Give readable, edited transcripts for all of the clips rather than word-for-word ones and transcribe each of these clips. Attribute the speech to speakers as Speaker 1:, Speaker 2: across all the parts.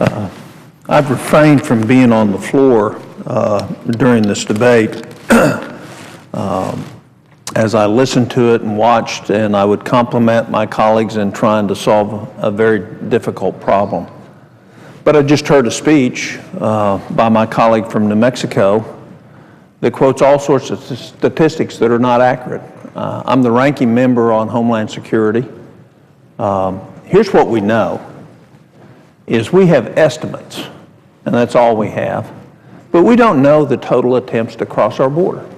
Speaker 1: I've refrained from being on the floor during this debate as I listened to it and watched, and I would compliment my colleagues in trying to solve a very difficult problem. But I just heard a speech by my colleague from New Mexico that quotes all sorts of statistics that are not accurate. I'm the ranking member on Homeland Security. Here's what we know, is we have estimates, and that's all we have, but we don't know the total attempts to cross our border.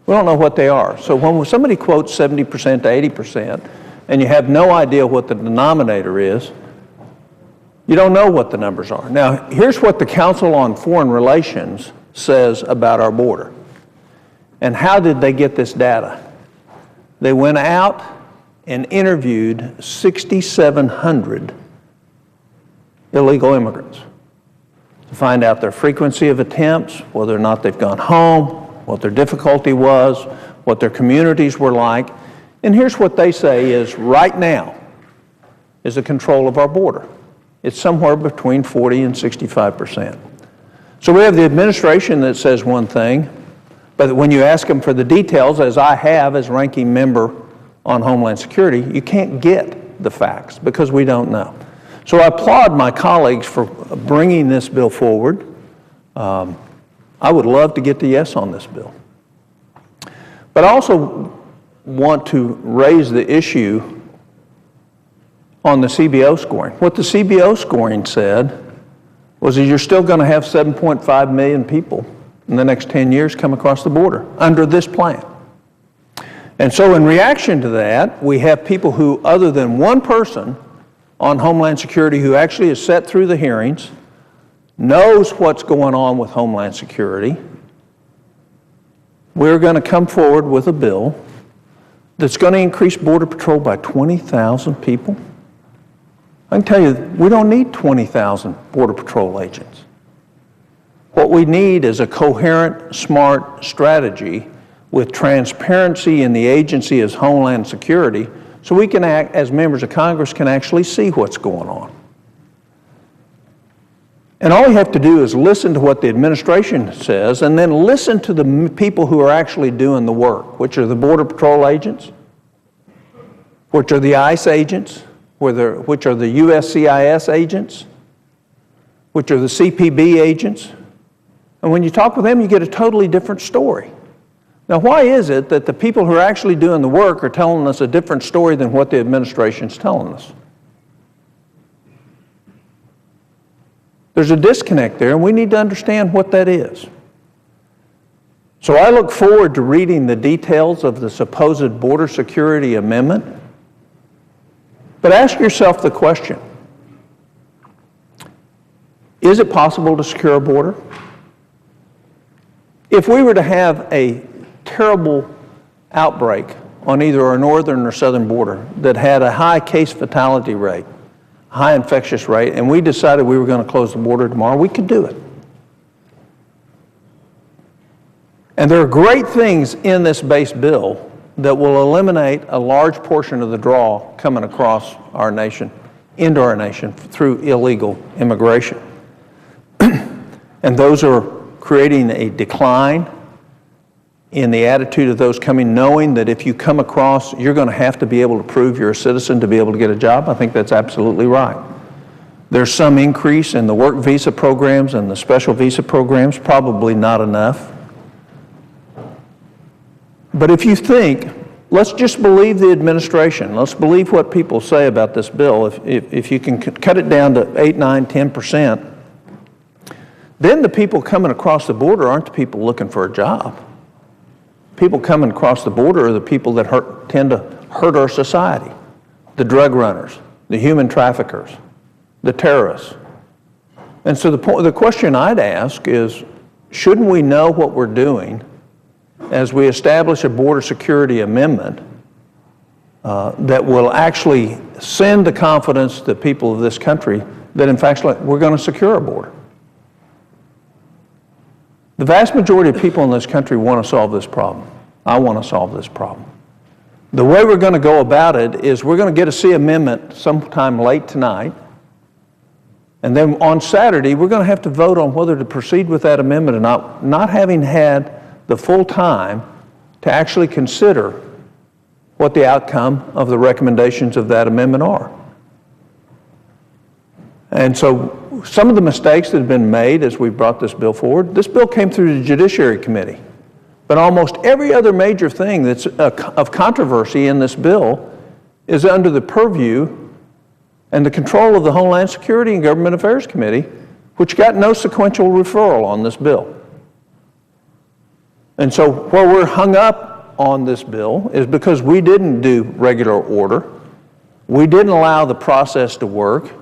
Speaker 1: We don't know what they are. So when somebody quotes 70% to 80%, and you have no idea what the denominator is, you don't know what the numbers are. Now, here's what the Council on Foreign Relations says about our border. And how did they get this data? They went out and interviewed 6,700 illegal immigrants to find out their frequency of attempts, whether or not they've gone home, what their difficulty was, what their communities were like. And here's what they say is right now is the control of our border. It's somewhere between 40 and 65%. So we have the administration that says one thing, but when you ask them for the details, as I have as ranking member on Homeland Security, you can't get the facts because we don't know. So I applaud my colleagues for bringing this bill forward. I would love to get the yes on this bill. But I also want to raise the issue on the CBO scoring. What the CBO scoring said was that you're still going to have 7.5 million people in the next 10 years come across the border under this plan. And so in reaction to that, we have people who, other than one person on Homeland Security who actually has sat through the hearings, knows what's going on with Homeland Security, we're going to come forward with a bill that's going to increase Border Patrol by 20,000 people. I can tell you, we don't need 20,000 Border Patrol agents. What we need is a coherent, smart strategy with transparency in the agency as Homeland Security, so we can act, as members of Congress, can actually see what's going on. And all you have to do is listen to what the administration says and then listen to the people who are actually doing the work, which are the Border Patrol agents, which are the ICE agents, which are the USCIS agents, which are the CPB agents. And when you talk with them, you get a totally different story. Now, why is it that the people who are actually doing the work are telling us a different story than what the administration's telling us? There's a disconnect there, and we need to understand what that is. So I look forward to reading the details of the supposed border security amendment. But ask yourself the question, is it possible to secure a border? If we were to have a terrible outbreak on either our northern or southern border that had a high case fatality rate, high infectious rate, and we decided we were going to close the border tomorrow, we could do it. And there are great things in this base bill that will eliminate a large portion of the draw coming across our nation, into our nation, through illegal immigration. And those are creating a decline in the attitude of those coming, knowing that if you come across, you're going to have to be able to prove you're a citizen to be able to get a job. I think that's absolutely right. There's some increase in the work visa programs and the special visa programs, probably not enough. But if you think, let's just believe the administration, let's believe what people say about this bill, if you can cut it down to 8, 9, 10%, then the people coming across the border aren't the people looking for a job. People coming across the border are the people that tend to hurt our society. The drug runners, the human traffickers, the terrorists. And so the question I'd ask is, shouldn't we know what we're doing as we establish a border security amendment that will actually send the confidence to the people of this country that in fact we're going to secure our border? The vast majority of people in this country want to solve this problem. I want to solve this problem. The way we're going to go about it is we're going to get a C amendment sometime late tonight, And then on Saturday, we're going to have to vote on whether to proceed with that amendment or not having had the full time to actually consider what the outcome of the recommendations of that amendment are. And so some of the mistakes that have been made as we brought this bill forward, this bill came through the Judiciary Committee. But almost every other major thing that's of controversy in this bill is under the purview and the control of the Homeland Security and Government Affairs Committee, which got no sequential referral on this bill. And so where we're hung up on this bill is because we didn't do regular order. We didn't allow the process to work.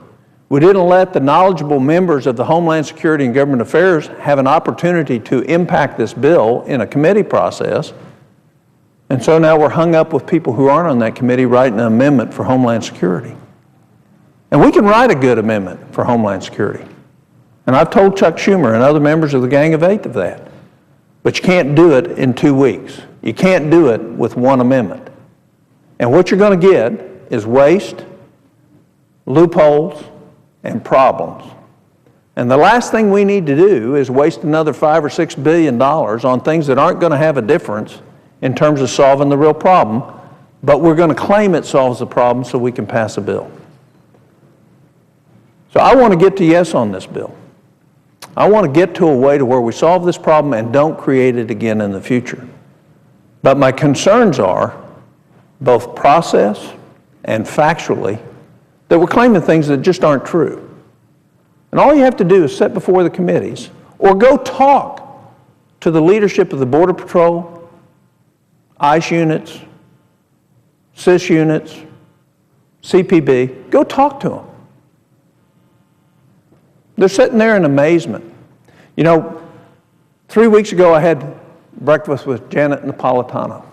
Speaker 1: We didn't let the knowledgeable members of the Homeland Security and Government Affairs have an opportunity to impact this bill in a committee process. And so now we're hung up with people who aren't on that committee writing an amendment for Homeland Security. And we can write a good amendment for Homeland Security. And I've told Chuck Schumer and other members of the Gang of Eight of that. But you can't do it in 2 weeks. You can't do it with one amendment. And what you're going to get is waste, loopholes, and problems. And the last thing we need to do is waste another $5 or $6 billion on things that aren't going to have a difference in terms of solving the real problem, but we're going to claim it solves the problem so we can pass a bill. So I want to get to yes on this bill. I want to get to a way to where we solve this problem and don't create it again in the future. But my concerns are, both process and factually, that we're claiming things that just aren't true. And all you have to do is sit before the committees or go talk to the leadership of the Border Patrol, ICE units, CIS units, CPB. Go talk to them. They're sitting there in amazement. You know, 3 weeks ago I had breakfast with Janet Napolitano,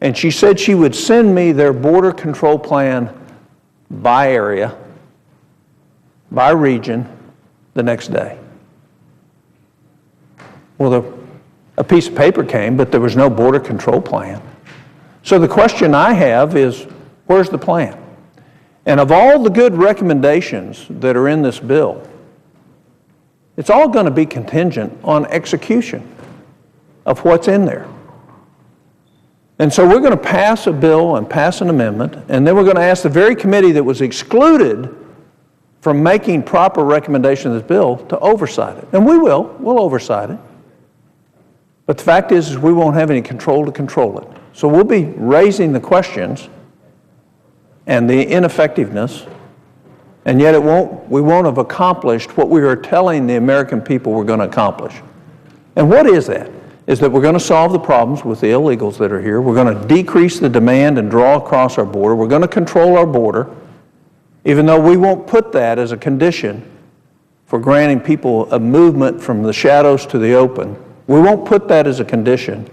Speaker 1: and she said she would send me their border control plan by area, by region, the next day. Well, a piece of paper came, but there was no border control plan. So the question I have is, where's the plan? And of all the good recommendations that are in this bill, it's all going to be contingent on execution of what's in there. And so we're going to pass a bill and pass an amendment, and then we're going to ask the very committee that was excluded from making proper recommendation of this bill to oversight it. And we'll oversight it. But the fact is we won't have any control to control it. So we'll be raising the questions and the ineffectiveness, and yet we won't have accomplished what we are telling the American people we're going to accomplish. And what is that? Is that we're going to solve the problems with the illegals that are here. We're going to decrease the demand and draw across our border. We're going to control our border, even though we won't put that as a condition for granting people a movement from the shadows to the open. We won't put that as a condition,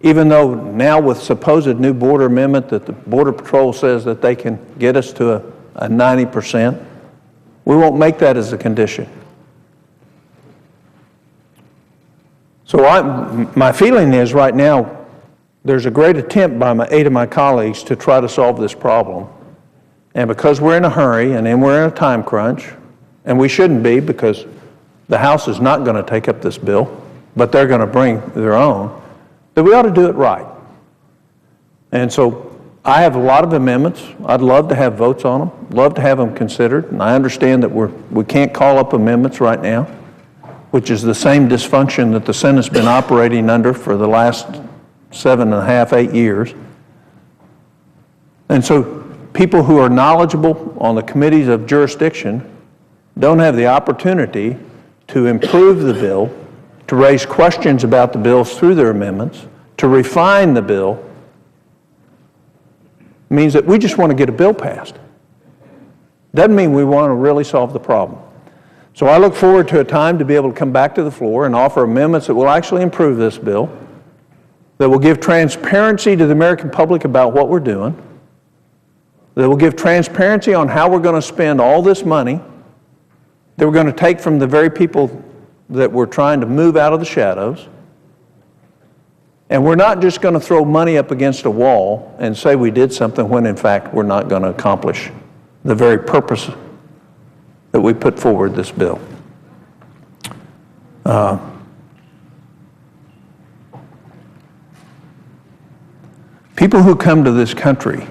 Speaker 1: even though now with supposed new border amendment that the Border Patrol says that they can get us to a 90%. We won't make that as a condition. So my feeling is right now there's a great attempt by 8 of my colleagues to try to solve this problem. And because we're in a hurry and then we're in a time crunch, and we shouldn't be because the House is not going to take up this bill, but they're going to bring their own, that we ought to do it right. And so I have a lot of amendments. I'd love to have votes on them, love to have them considered. And I understand that we can't call up amendments right now, which is the same dysfunction that the Senate's been operating under for the last 7.5, 8 years. And so people who are knowledgeable on the committees of jurisdiction don't have the opportunity to improve the bill, to raise questions about the bills through their amendments, to refine the bill. It means that we just want to get a bill passed. Doesn't mean we want to really solve the problem. So I look forward to a time to be able to come back to the floor and offer amendments that will actually improve this bill, that will give transparency to the American public about what we're doing, that will give transparency on how we're going to spend all this money that we're going to take from the very people that we're trying to move out of the shadows. And we're not just going to throw money up against a wall and say we did something when in fact we're not going to accomplish the very purpose that we put forward this bill. People who come to this country,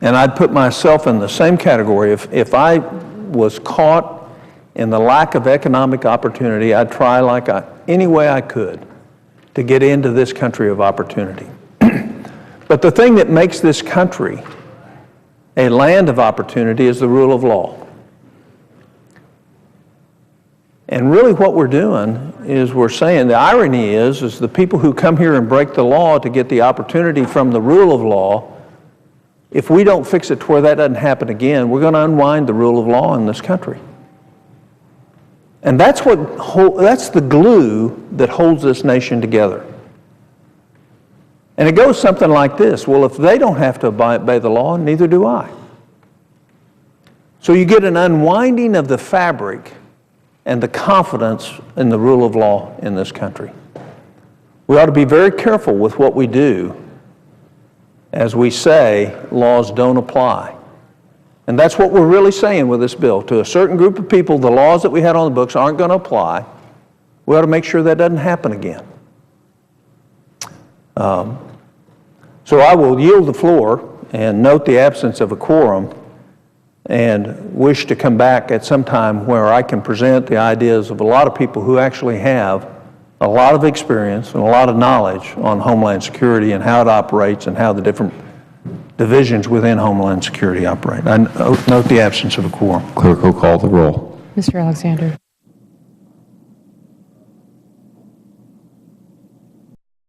Speaker 1: and I'd put myself in the same category, if I was caught in the lack of economic opportunity, I'd try any way I could to get into this country of opportunity. But the thing that makes this country a land of opportunity is the rule of law. And really what we're doing is we're saying, the irony is the people who come here and break the law to get the opportunity from the rule of law, if we don't fix it to where that doesn't happen again, we're going to unwind the rule of law in this country. And that's the glue that holds this nation together. And it goes something like this: well, if they don't have to obey the law, neither do I. So you get an unwinding of the fabric and the confidence in the rule of law in this country. We ought to be very careful with what we do as we say laws don't apply. And that's what we're really saying with this bill. To a certain group of people, the laws that we had on the books aren't going to apply. We ought to make sure that doesn't happen again. So I will yield the floor and note the absence of a quorum and wish to come back at some time where I can present the ideas of a lot of people who actually have a lot of experience and a lot of knowledge on Homeland Security and how it operates and how the different divisions within Homeland Security operate. I note the absence of a quorum.
Speaker 2: Clerk will call the roll.
Speaker 3: Mr. Alexander.